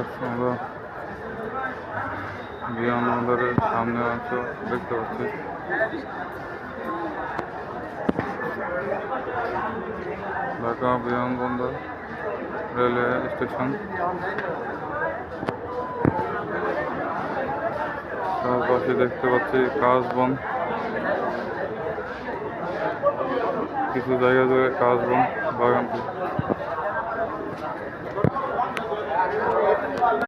আমরা বিমানবন্দরের সামনে অংশ দেখতে পাচ্ছি। ঢাকা বিমানবন্দর রেলওয়ে স্টেশন। তার পাশে দেখতে পাচ্ছি কাশ বন, কিছু জায়গা জুড়ে কাশ বন বাগানটি।